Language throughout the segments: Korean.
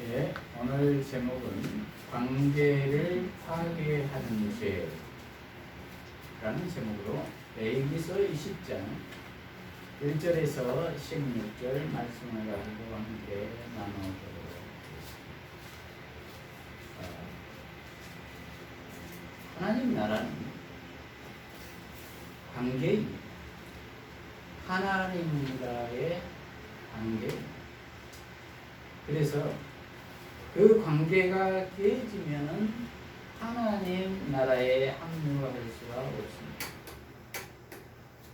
예, 오늘 제목은 관계를 파괴하는 죄라는 제목으로 레위기서 20장 1절에서 16절 말씀을 가지고 함께 나누도록 하겠습니다. 하나님 나라는 관계입니다. 하나님과의 관계입니다. 그래서 그 관계가 깨지면은 하나님 나라에 합류할 수가 없습니다.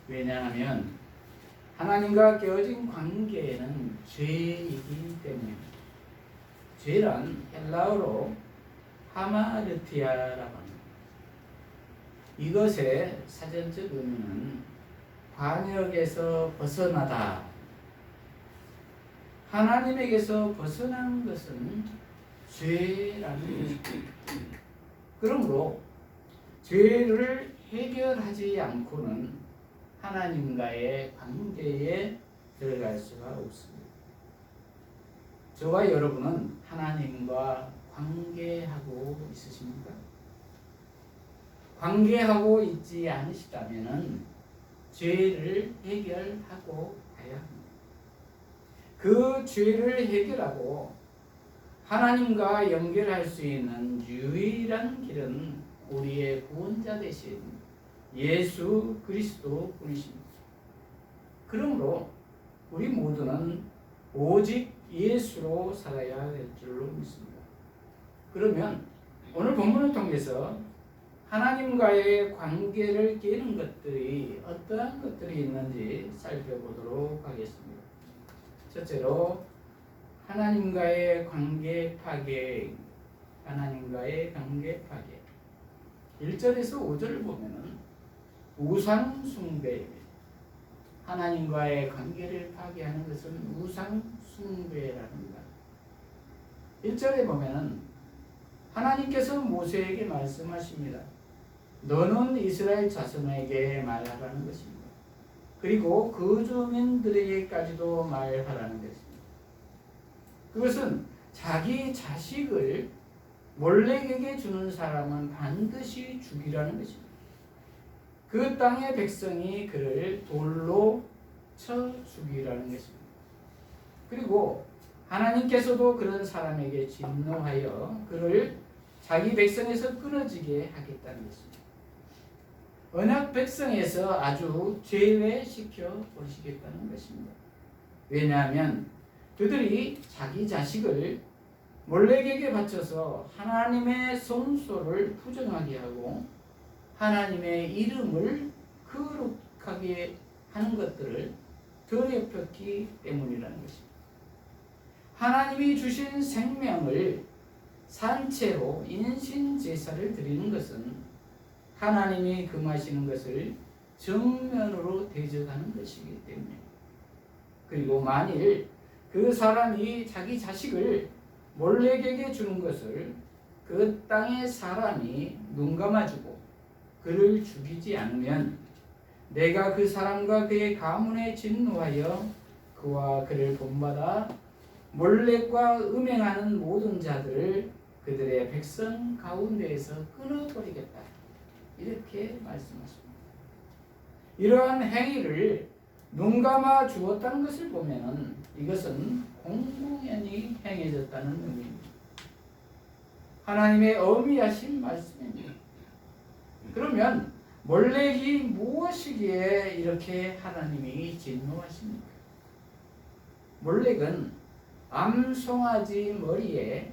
왜냐하면 하나님과 깨어진 관계에는 죄이기 때문입니다. 죄란 헬라어로 하마르티아라고 합니다. 이것의 사전적 의미는 관역에서 벗어나다. 하나님에게서 벗어난 것은 죄라는 것입니다. 그러므로 죄를 해결하지 않고는 하나님과의 관계에 들어갈 수가 없습니다. 저와 여러분은 하나님과 관계하고 있으십니까? 관계하고 있지 않으시다면 죄를 해결하고 가야 합니다. 그 죄를 해결하고 하나님과 연결할 수 있는 유일한 길은 우리의 구원자 되신 예수 그리스도 분이십니다. 그러므로 우리 모두는 오직 예수로 살아야 할 줄로 믿습니다. 그러면 오늘 본문을 통해서 하나님과의 관계를 깨는 것들이 어떠한 것들이 있는지 살펴보도록 하겠습니다. 첫째로 하나님과의 관계 파괴. 하나님과의 관계 파괴. 1절에서 5절을 보면은 우상 숭배입니다. 하나님과의 관계를 파괴하는 것은 우상 숭배랍니다. 1절에 보면은 하나님께서 모세에게 말씀하십니다. 너는 이스라엘 자손에게 말하라는 것입니다. 그리고 그 주민들에게까지도 말하라는 것입니다. 그것은 자기 자식을 몰렉에게 주는 사람은 반드시 죽이라는 것입니다. 그 땅의 백성이 그를 돌로 쳐 죽이라는 것입니다. 그리고 하나님께서도 그런 사람에게 진노하여 그를 자기 백성에서 끊어지게 하겠다는 것입니다. 언약 백성에서 아주 제외시켜 버리시겠다는 것입니다. 왜냐하면 그들이 자기 자식을 몰렉에게 바쳐서 하나님의 성소를 부정하게 하고 하나님의 이름을 거룩하게 하는 것들을 더럽혔기 때문이라는 것입니다. 하나님이 주신 생명을 산채로 인신 제사를 드리는 것은 하나님이 금하시는 것을 정면으로 대적하는 것이기 때문에, 그리고 만일 그 사람이 자기 자식을 몰렉에게 주는 것을 그 땅의 사람이 눈감아주고 그를 죽이지 않으면 내가 그 사람과 그의 가문에 진노하여 그와 그를 본받아 몰렉과 음행하는 모든 자들을 그들의 백성 가운데에서 끊어버리겠다. 이렇게 말씀하십니다. 이러한 행위를 눈감아 주었다는 것을 보면 이것은 공공연히 행해졌다는 의미입니다. 하나님의 엄미하신 말씀입니다. 그러면 몰렉이 무엇이기에 이렇게 하나님이 진노하십니까? 몰렉은 암송아지 머리에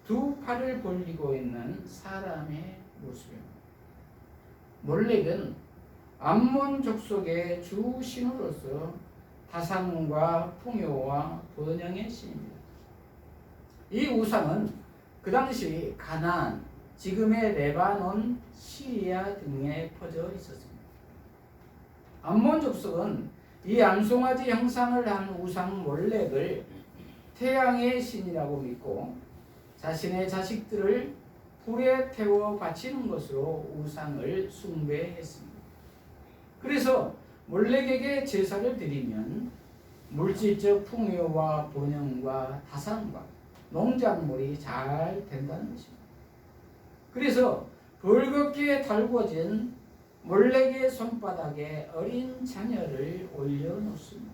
두 팔을 벌리고 있는 사람의 모습입니다. 몰렉은 암몬 족속의 주 신으로서 다산과 풍요와 번영의 신입니다. 이 우상은 그 당시 가나안, 지금의 레바논, 시리아 등에 퍼져 있었습니다. 암몬 족속은 이 암송아지 형상을 한 우상 몰렉을 태양의 신이라고 믿고 자신의 자식들을 불에 태워 바치는 것으로 우상을 숭배했습니다. 그래서 몰렉에게 제사를 드리면 물질적 풍요와 번영과 다산과 농작물이 잘 된다는 것입니다. 그래서 벌겋게 달궈진 몰래의 손바닥에 어린 자녀를 올려놓습니다.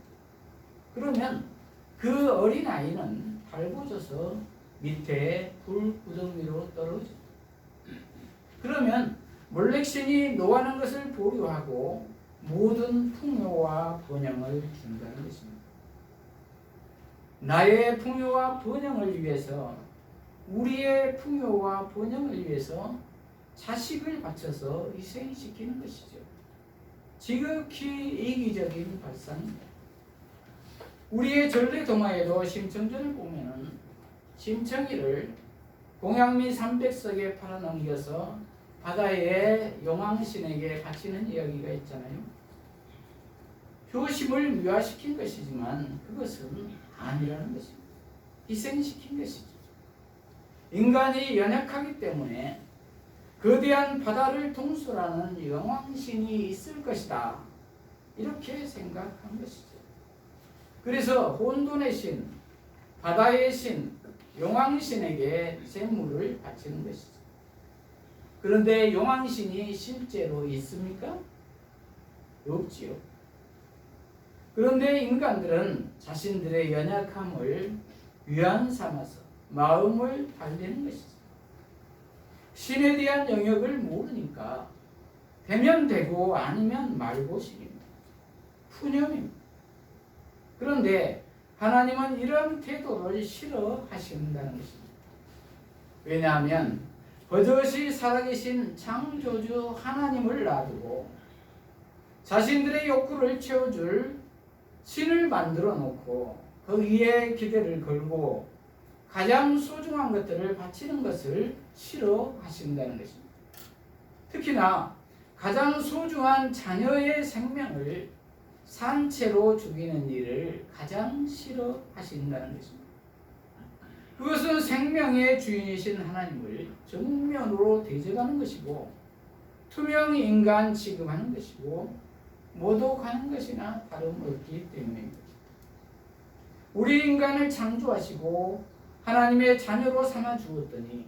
그러면 그 어린 아이는 달궈져서 밑에 불구덩 위로 떨어집니다. 그러면 몰렉신이 노하는 것을 보류하고 모든 풍요와 번영을 준다는 것입니다. 나의 풍요와 번영을 위해서, 우리의 풍요와 번영을 위해서 자식을 바쳐서 희생시키는 것이죠. 지극히 이기적인 발상입니다. 우리의 전래 동화에도 심청전을 보면은 심청이를 공양미 300석에 팔아넘겨서 바다의 용왕신에게 바치는 이야기가 있잖아요. 효심을 미화시킨 것이지만 그것은 아니라는 것입니다. 희생시킨 것이죠. 인간이 연약하기 때문에 거대한 바다를 통솔하는 용왕신이 있을 것이다, 이렇게 생각한 것이죠. 그래서 혼돈의 신, 바다의 신, 용왕신에게 제물을 바치는 것이죠. 그런데 용왕신이 실제로 있습니까? 없지요. 그런데 인간들은 자신들의 연약함을 위안 삼아서 마음을 달래는 것이죠. 신에 대한 영역을 모르니까 되면 되고 아니면 말고식입니다. 푸념입니다. 그런데 하나님은 이런 태도를 싫어하신다는 것입니다. 왜냐하면 버젓이 살아계신 창조주 하나님을 놔두고 자신들의 욕구를 채워줄 신을 만들어 놓고 그 위에 기대를 걸고 가장 소중한 것들을 바치는 것을 싫어하신다는 것입니다. 특히나 가장 소중한 자녀의 생명을 산채로 죽이는 일을 가장 싫어하신다는 것입니다. 그것은 생명의 주인이신 하나님을 정면으로 대적하는 것이고 투명 인간 취급하는 것이고 모독하는 것이나 다름없기 때문입니다. 우리 인간을 창조하시고 하나님의 자녀로 삼아 주었더니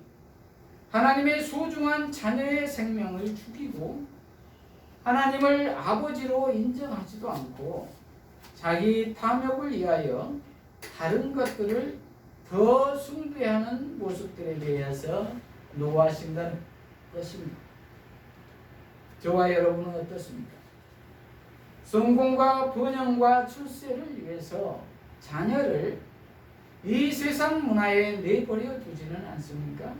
하나님의 소중한 자녀의 생명을 죽이고 하나님을 아버지로 인정하지도 않고 자기 탐욕을 위하여 다른 것들을 더 숭배하는 모습들에 대해서 노하신다는 것입니다. 저와 여러분은 어떻습니까? 성공과 번영과 출세를 위해서 자녀를 이 세상 문화에 내버려 두지는 않습니까?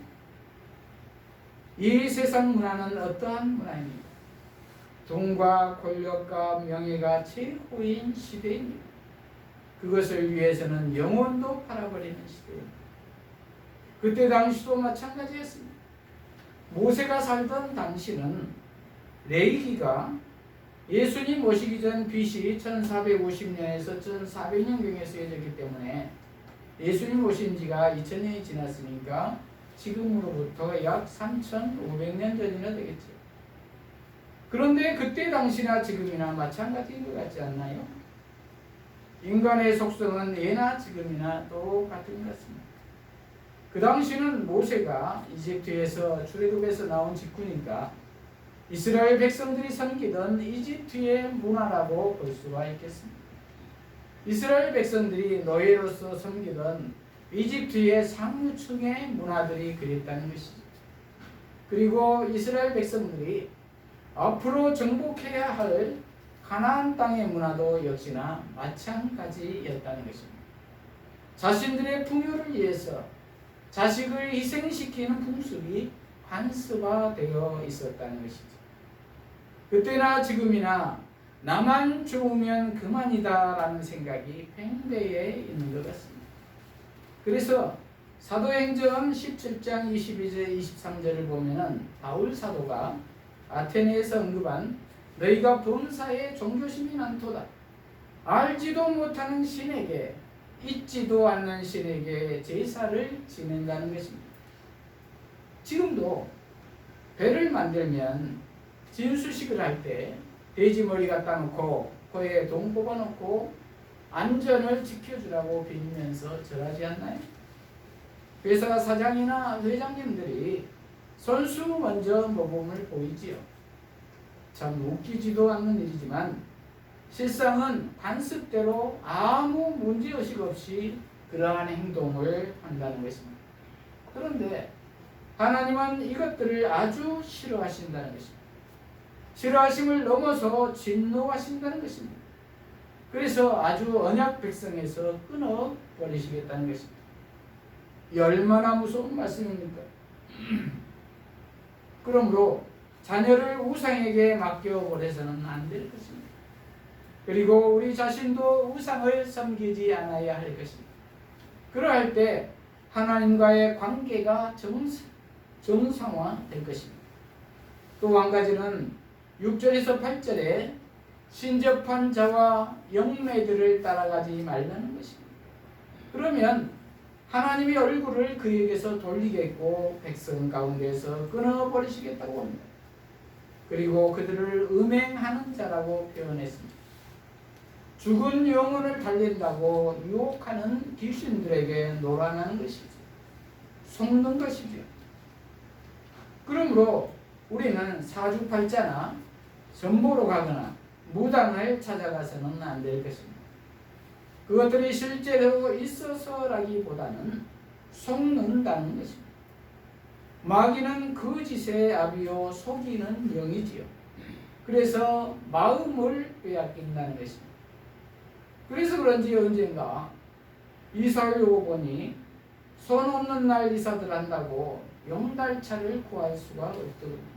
이 세상 문화는 어떠한 문화입니까? 돈과 권력과 명예가 최고인 시대입니다. 그것을 위해서는 영혼도 팔아버리는 시대입니다. 그때 당시도 마찬가지였습니다. 모세가 살던 당시는 레위기가 예수님 오시기 전 BC 1450년에서 1400년경에 쓰여졌기 때문에 예수님 오신 지가 2000년이 지났으니까 지금으로부터 약 3500년 전이나 되겠죠. 그런데 그때 당시나 지금이나 마찬가지인 것 같지 않나요? 인간의 속성은 예나 지금이나 똑같은 것 같습니다. 그 당시는 모세가 이집트에서 출애굽에서 나온 직후니까 이스라엘 백성들이 섬기던 이집트의 문화라고 볼 수가 있겠습니다. 이스라엘 백성들이 노예로서 섬기던 이집트의 상류층의 문화들이 그랬다는 것이죠. 그리고 이스라엘 백성들이 앞으로 정복해야 할 가나안 땅의 문화도 역시나 마찬가지였다는 것입니다. 자신들의 풍요를 위해서 자식을 희생시키는 풍습이 관습화되어 있었다는 것이죠. 그때나 지금이나 나만 좋으면 그만이다라는 생각이 팽배해 있는 것 같습니다. 그래서 사도행전 17장 22절 23절을 보면은 바울 사도가 아테네에서 언급한 너희가 범사에 종교심이 많도다. 알지도 못하는 신에게 잊지도 않는 신에게 제사를 지낸다는 것입니다. 지금도 배를 만들면 진수식을 할 때 돼지머리 갖다 놓고 코에 돈 뽑아놓고 안전을 지켜주라고 빌면서 절하지 않나요? 회사 사장이나 회장님들이 선수 먼저 모범을 보이지요. 참 웃기지도 않는 일이지만 실상은 관습대로 아무 문제의식 없이 그러한 행동을 한다는 것입니다. 그런데 하나님은 이것들을 아주 싫어하신다는 것입니다. 싫어하심을 넘어서 진노하신다는 것입니다. 그래서 아주 언약 백성에서 끊어버리시겠다는 것입니다. 이 얼마나 무서운 말씀입니까? 그러므로 자녀를 우상에게 맡겨버려서는 안 될 것입니다. 그리고 우리 자신도 우상을 섬기지 않아야 할 것입니다. 그러할 때 하나님과의 관계가 정상화될 것입니다. 또 한 가지는 6절에서 8절에 신접한 자와 영매들을 따라가지 말라는 것입니다. 그러면 하나님의 얼굴을 그에게서 돌리겠고 백성 가운데서 끊어버리시겠다고 합니다. 그리고 그들을 음행하는 자라고 표현했습니다. 죽은 영혼을 달린다고 유혹하는 귀신들에게 놀아나는 것이죠. 속는 것이죠. 그러므로 우리는 사주팔자나 전보로 가거나 무당을 찾아가서는 안 될 것입니다. 그것들이 실제로 있어서라기보다는 속는다는 것입니다. 마귀는 거짓의 아비요 속이는 영이지요. 그래서 마음을 빼앗긴다는 것입니다. 그래서 그런지 언젠가 이사를 오고 보니 손 없는 날 이사들 한다고 용달차를 구할 수가 없더군요.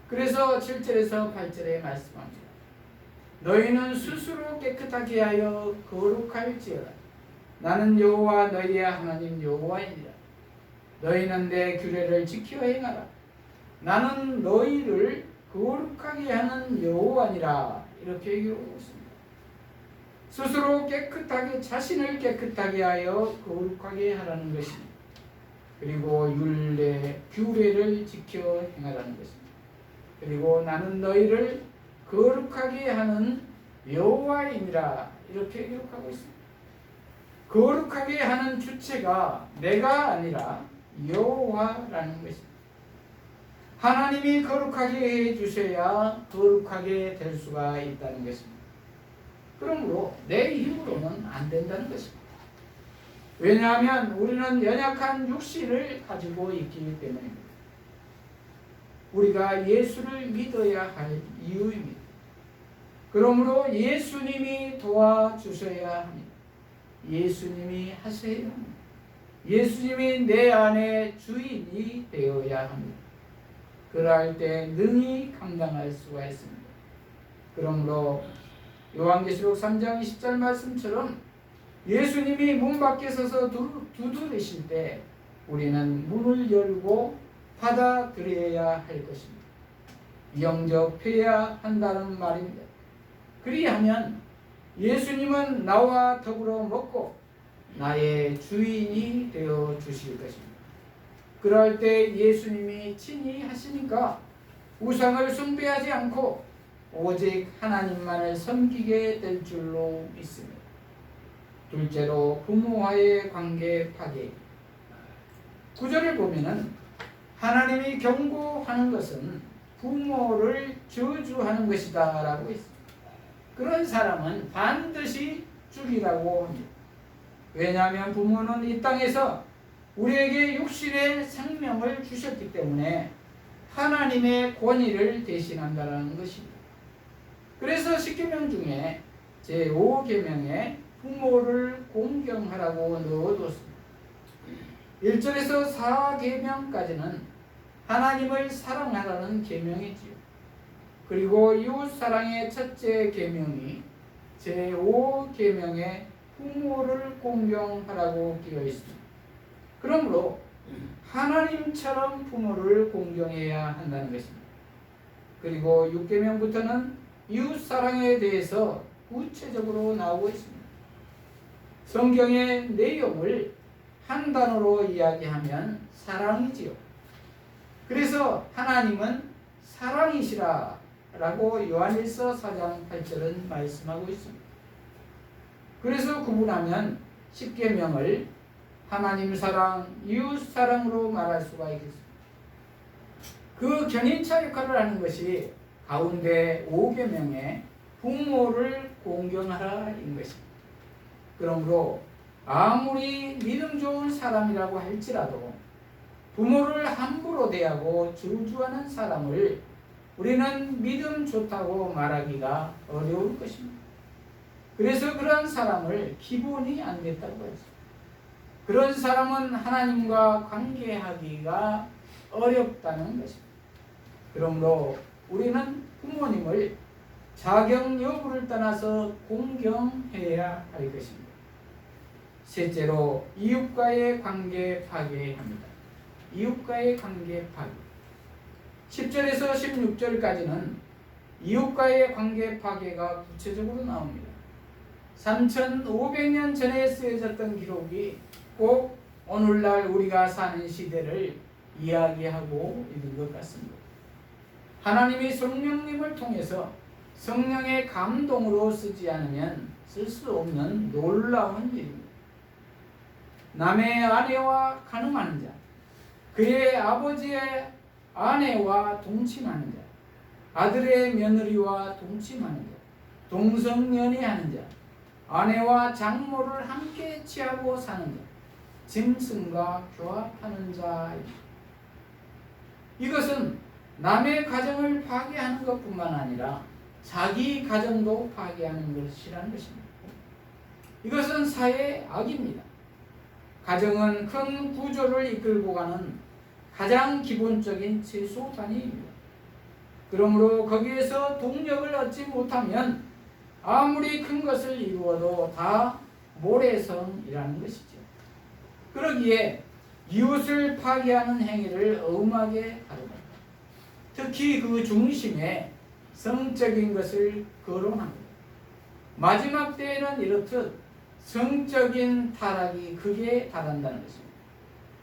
그래서 7절에서 8절에 말씀합니다. 너희는 스스로 깨끗하게 하여 거룩할지어다. 나는 여호와 너희의 하나님 여호와이니라. 너희는 내 규례를 지켜 행하라. 나는 너희를 거룩하게 하는 여호와니라. 이렇게 얘기하고 있습니다. 스스로 깨끗하게 자신을 깨끗하게 하여 거룩하게 하라는 것입니다. 그리고 율례, 규례를 지켜 행하라는 것입니다. 그리고 나는 너희를 거룩하게 하는 여호와이니라. 이렇게 기록하고 있습니다. 거룩하게 하는 주체가 내가 아니라 여호와라는 것입니다. 하나님이 거룩하게 해주셔야 거룩하게 될 수가 있다는 것입니다. 그러므로 내 힘으로는 안 된다는 것입니다. 왜냐하면 우리는 연약한 육신을 가지고 있기 때문입니다. 우리가 예수를 믿어야 할 이유입니다. 그러므로 예수님이 도와주셔야 합니다. 예수님이 하셔야 합니다. 예수님이 내 안에 주인이 되어야 합니다. 그럴 때 능히 감당할 수가 있습니다. 그러므로 요한계시록 3장 20절 말씀처럼 예수님이 문 밖에 서서 두드리실 때 우리는 문을 열고 받아들여야 할 것입니다. 영접해야 한다는 말입니다. 그리하면 예수님은 나와 더불어 먹고 나의 주인이 되어 주실 것입니다. 그럴 때 예수님이 친히 하시니까 우상을 숭배하지 않고 오직 하나님만을 섬기게 될 줄로 믿습니다. 둘째로 부모와의 관계 파괴. 9절을 보면은 하나님이 경고하는 것은 부모를 저주하는 것이다 라고 있습니다. 그런 사람은 반드시 죽이라고 합니다. 왜냐하면 부모는 이 땅에서 우리에게 육신의 생명을 주셨기 때문에 하나님의 권위를 대신한다는 것입니다. 그래서 10계명 중에 제5계명에 부모를 공경하라고 넣어뒀습니다. 1절에서 4계명까지는 하나님을 사랑하라는 계명이지요. 그리고 이웃사랑의 첫째 계명이 제5계명에 부모를 공경하라고 되어 있습니다. 그러므로 하나님처럼 부모를 공경해야 한다는 것입니다. 그리고 6계명부터는 이웃사랑에 대해서 구체적으로 나오고 있습니다. 성경의 내용을 한 단어로 이야기하면 사랑이지요. 그래서 하나님은 사랑이시라 라고 요한일서 4장 8절은 말씀하고 있습니다. 그래서 구분하면 10계명을 하나님 사랑, 이웃 사랑으로 말할 수가 있겠습니다. 그 견인차 역할을 하는 것이 가운데 5계명의 부모를 공경하라인 것입니다. 그러므로 아무리 믿음 좋은 사람이라고 할지라도 부모를 함부로 대하고 저주하는 사람을 우리는 믿음 좋다고 말하기가 어려울 것입니다. 그래서 그러한 사람을 기본이 안 됐다고 했습니다. 그런 사람은 하나님과 관계하기가 어렵다는 것입니다. 그러므로 우리는 부모님을 자격 여부를 떠나서 공경해야 할 것입니다. 셋째로 이웃과의 관계 파괴합니다. 이웃과의 관계 파괴. 10절에서 16절까지는 이웃과의 관계 파괴가 구체적으로 나옵니다. 3500년 전에 쓰여졌던 기록이 꼭 오늘날 우리가 사는 시대를 이야기하고 있는 것 같습니다. 하나님이 성령님을 통해서 성령의 감동으로 쓰지 않으면 쓸 수 없는 놀라운 일입니다. 남의 아내와 간음하는 자, 그의 아버지의 아내와 동침하는 자, 아들의 며느리와 동침하는 자, 동성연애하는 자, 아내와 장모를 함께 취하고 사는 자, 짐승과 교합하는 자입니다. 이것은 남의 가정을 파괴하는 것뿐만 아니라 자기 가정도 파괴하는 것이라는 것입니다. 이것은 사회의 악입니다. 가정은 큰 구조를 이끌고 가는 가장 기본적인 최소단위입니다. 그러므로 거기에서 동력을 얻지 못하면 아무리 큰 것을 이루어도 다 모래성이라는 것이죠. 그러기에 이웃을 파괴하는 행위를 엄하게 다룹니다. 특히 그 중심에 성적인 것을 거론합니다. 마지막 때에는 이렇듯 성적인 타락이 극에 달한다는 것입니다.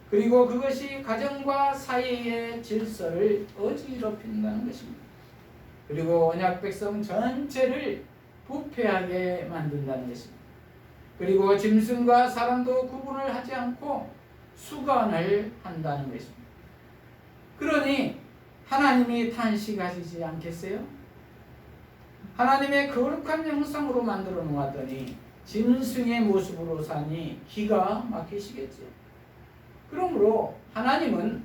그리고 그것이 가정과 사회의 질서를 어지럽힌다는 것입니다. 그리고 언약 백성 전체를 부패하게 만든다는 것입니다. 그리고 짐승과 사람도 구분을 하지 않고 수관을 한다는 것입니다. 그러니 하나님이 탄식하시지 않겠어요? 하나님의 거룩한 형상으로 만들어 놓았더니 짐승의 모습으로 사니 기가 막히시겠죠. 그러므로 하나님은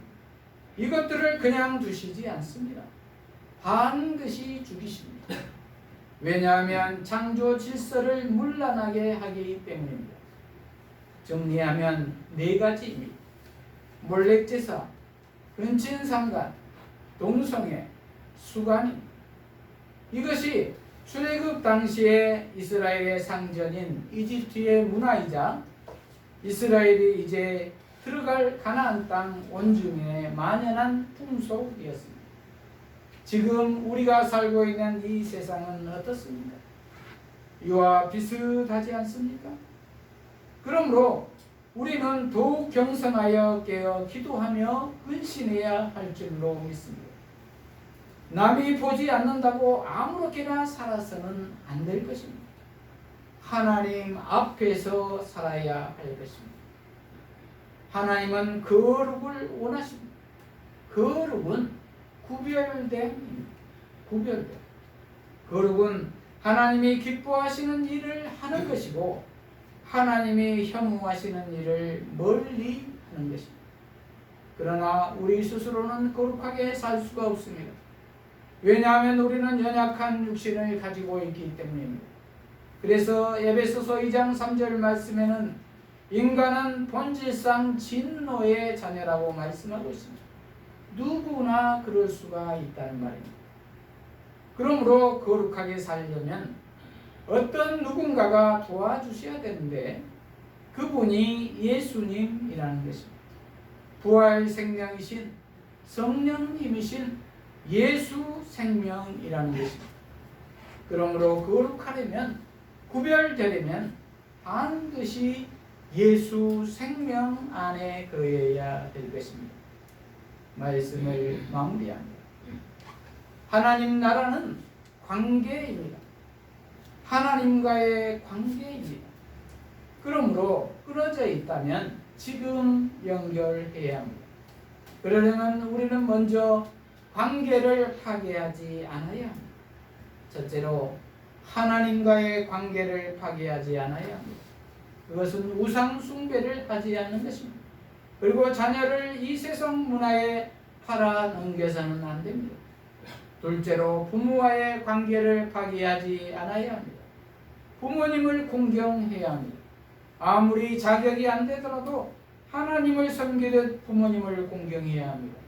이것들을 그냥 두시지 않습니다. 반드시 죽이십니다. 왜냐하면 창조 질서를 문란하게 하기 때문입니다. 정리하면 4가지입니다. 몰렉제사, 근친상간, 동성애, 수간입니다. 이것이 출애굽 당시에 이스라엘의 상전인 이집트의 문화이자 이스라엘이 이제 들어갈 가나안 땅 원주민의 만연한 풍속이었습니다. 지금 우리가 살고 있는 이 세상은 어떻습니까? 이와 비슷하지 않습니까? 그러므로 우리는 더욱 경성하여 깨어 기도하며 근신해야 할 줄로 믿습니다. 남이 보지 않는다고 아무렇게나 살아서는 안 될 것입니다. 하나님 앞에서 살아야 할 것입니다. 하나님은 거룩을 원하십니다. 거룩은 구별됨입니다. 구별됨. 거룩은 하나님이 기뻐하시는 일을 하는 것이고 하나님이 혐오하시는 일을 멀리 하는 것입니다. 그러나 우리 스스로는 거룩하게 살 수가 없습니다. 왜냐하면 우리는 연약한 육신을 가지고 있기 때문입니다. 그래서 에베소서 2장 3절 말씀에는 인간은 본질상 진노의 자녀라고 말씀하고 있습니다. 누구나 그럴 수가 있다는 말입니다. 그러므로 거룩하게 살려면 어떤 누군가가 도와주셔야 되는데 그분이 예수님이라는 것입니다. 부활 생명이신 성령님이신 예수 생명이라는 것입니다. 그러므로 거룩하려면 구별되려면 반드시 예수 생명 안에 거해야 될 것입니다. 말씀을 마무리합니다. 하나님 나라는 관계입니다. 하나님과의 관계입니다. 그러므로 끊어져 있다면 지금 연결해야 합니다. 그러려면 우리는 먼저 관계를 파괴하지 않아야 합니다. 첫째로 하나님과의 관계를 파괴하지 않아야 합니다. 그것은 우상 숭배를 하지 않는 것입니다. 그리고 자녀를 이 세상 문화에 팔아 넘겨서는 안 됩니다. 둘째로 부모와의 관계를 파괴하지 않아야 합니다. 부모님을 공경해야 합니다. 아무리 자격이 안 되더라도 하나님을 섬기듯 부모님을 공경해야 합니다.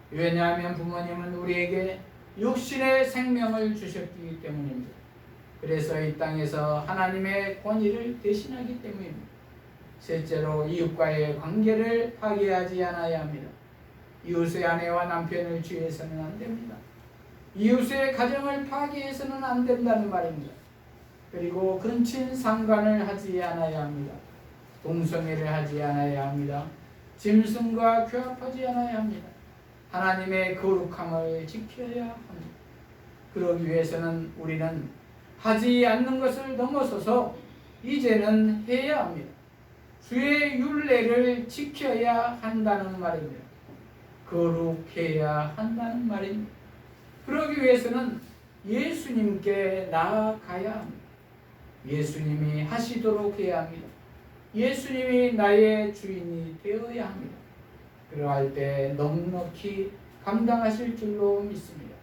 왜냐하면 부모님은 우리에게 육신의 생명을 주셨기 때문입니다. 그래서 이 땅에서 하나님의 권위를 대신하기 때문입니다. 셋째로 이웃과의 관계를 파괴하지 않아야 합니다. 이웃의 아내와 남편을 취해서는 안 됩니다. 이웃의 가정을 파괴해서는 안 된다는 말입니다. 그리고 근친 상간을 하지 않아야 합니다. 동성애를 하지 않아야 합니다. 짐승과 교합하지 않아야 합니다. 하나님의 거룩함을 지켜야 합니다. 그러기 위해서는 우리는 하지 않는 것을 넘어서서 이제는 해야 합니다. 주의 율례를 지켜야 한다는 말입니다. 거룩해야 한다는 말입니다. 그러기 위해서는 예수님께 나아가야 합니다. 예수님이 하시도록 해야 합니다. 예수님이 나의 주인이 되어야 합니다. 그러할 때 넉넉히 감당하실 줄로 믿습니다.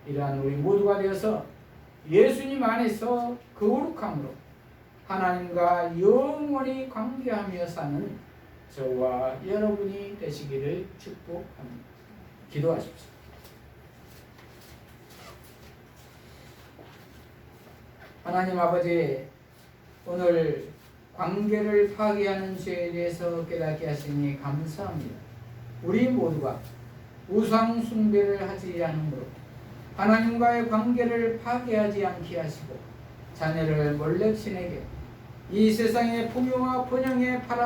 이러한 우리 모두가 되어서 예수님 안에서 거룩함으로 하나님과 영원히 관계하며 사는 저와 여러분이 되시기를 축복합니다. 기도하십시오. 하나님 아버지, 오늘 관계를 파괴하는 죄에 대해서 깨닫게 하시니 감사합니다. 우리 모두가 우상 숭배를 하지 않으므로 하나님과의 관계를 파괴하지 않게 하시고 자녀를 몰래 신에게 이 세상의 풍요와 번영에 팔아